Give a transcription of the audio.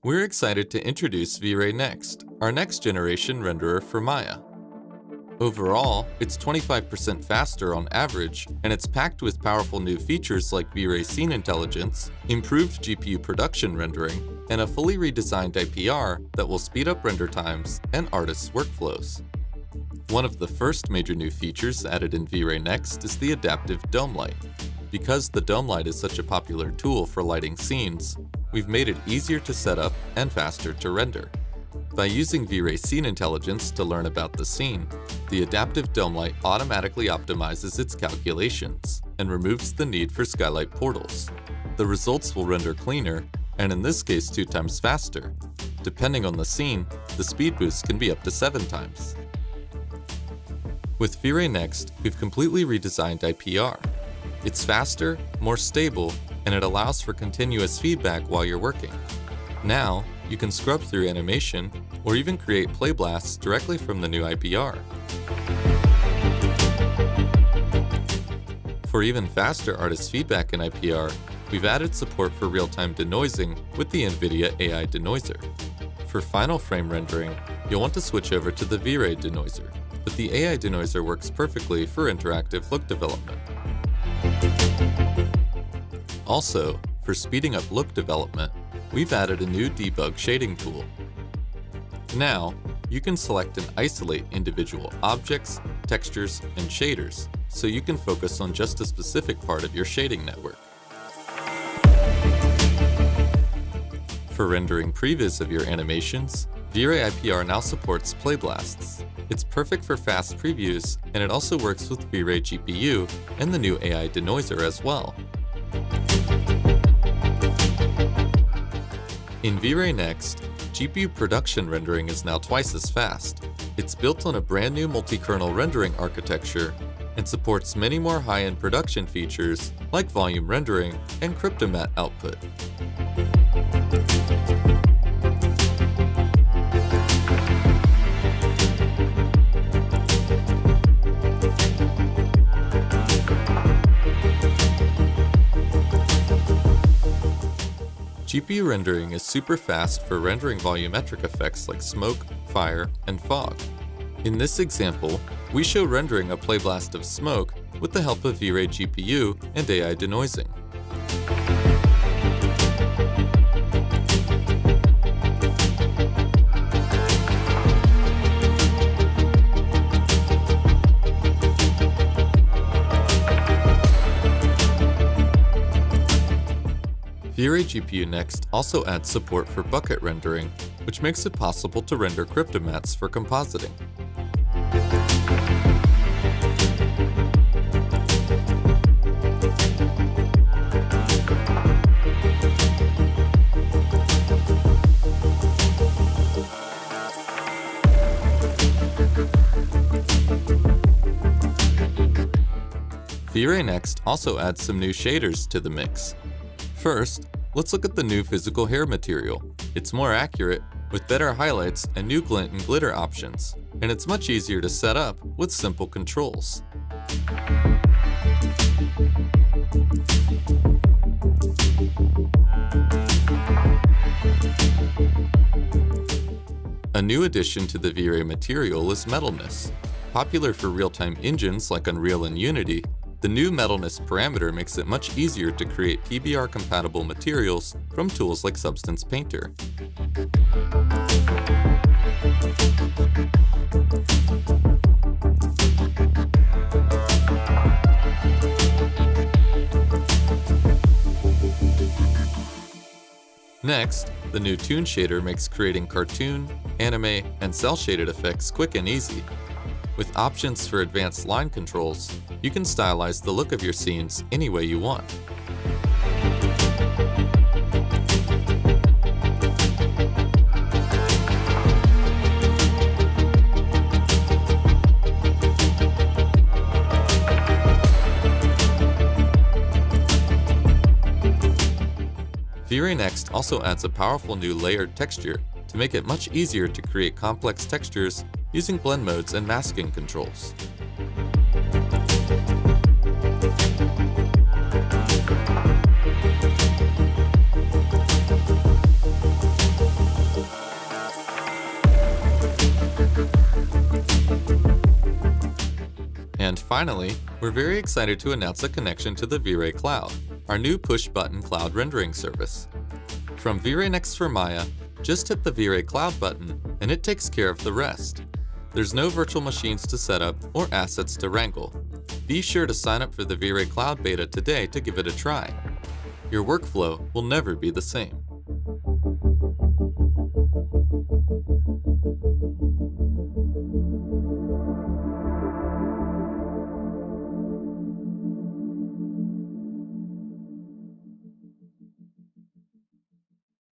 We're excited to introduce V-Ray Next, our next generation renderer for Maya. Overall, it's 25% faster on average, and it's packed with powerful new features like V-Ray Scene Intelligence, improved GPU production rendering, and a fully redesigned IPR that will speed up render times and artists' workflows. One of the first major new features added in V-Ray Next is the adaptive dome light. Because the dome light is such a popular tool for lighting scenes, we've made it easier to set up and faster to render. By using V-Ray Scene Intelligence to learn about the scene, the adaptive dome light automatically optimizes its calculations and removes the need for skylight portals. The results will render cleaner, and in this case 2 times faster. Depending on the scene, the speed boost can be up to 7 times. With V-Ray Next, we've completely redesigned IPR. It's faster, more stable, and it allows for continuous feedback while you're working. Now, you can scrub through animation or even create play blasts directly from the new IPR. For even faster artist feedback in IPR, we've added support for real-time denoising with the NVIDIA AI Denoiser. For final frame rendering, you'll want to switch over to the V-Ray Denoiser, but the AI Denoiser works perfectly for interactive look development. Also, for speeding up look development, we've added a new debug shading tool. Now, you can select and isolate individual objects, textures, and shaders, so you can focus on just a specific part of your shading network. For rendering previews of your animations, V-Ray IPR now supports play blasts. It's perfect for fast previews, and it also works with V-Ray GPU and the new AI Denoiser as well. In V-Ray Next, GPU production rendering is now twice as fast. It's built on a brand new multi-kernel rendering architecture and supports many more high-end production features like volume rendering and cryptomatte output. GPU rendering is super fast for rendering volumetric effects like smoke, fire, and fog. In this example, we show rendering a play blast of smoke with the help of V-Ray GPU and AI denoising. V-Ray GPU Next also adds support for bucket rendering, which makes it possible to render cryptomattes for compositing. V-Ray Next also adds some new shaders to the mix. First, let's look at the new physical hair material. It's more accurate, with better highlights and new glint and glitter options, and it's much easier to set up with simple controls. A new addition to the V-Ray material is metalness. Popular for real-time engines like Unreal and Unity, the new metalness parameter makes it much easier to create PBR-compatible materials from tools like Substance Painter. Next, the new Toon shader makes creating cartoon, anime, and cel-shaded effects quick and easy. With options for advanced line controls, you can stylize the look of your scenes any way you want. V-Ray Next also adds a powerful new layered texture to make it much easier to create complex textures using blend modes and masking controls. Finally, we're very excited to announce a connection to the V-Ray Cloud, our new push-button cloud rendering service. From V-Ray Next for Maya, just hit the V-Ray Cloud button and it takes care of the rest. There's no virtual machines to set up or assets to wrangle. Be sure to sign up for the V-Ray Cloud beta today to give it a try. Your workflow will never be the same.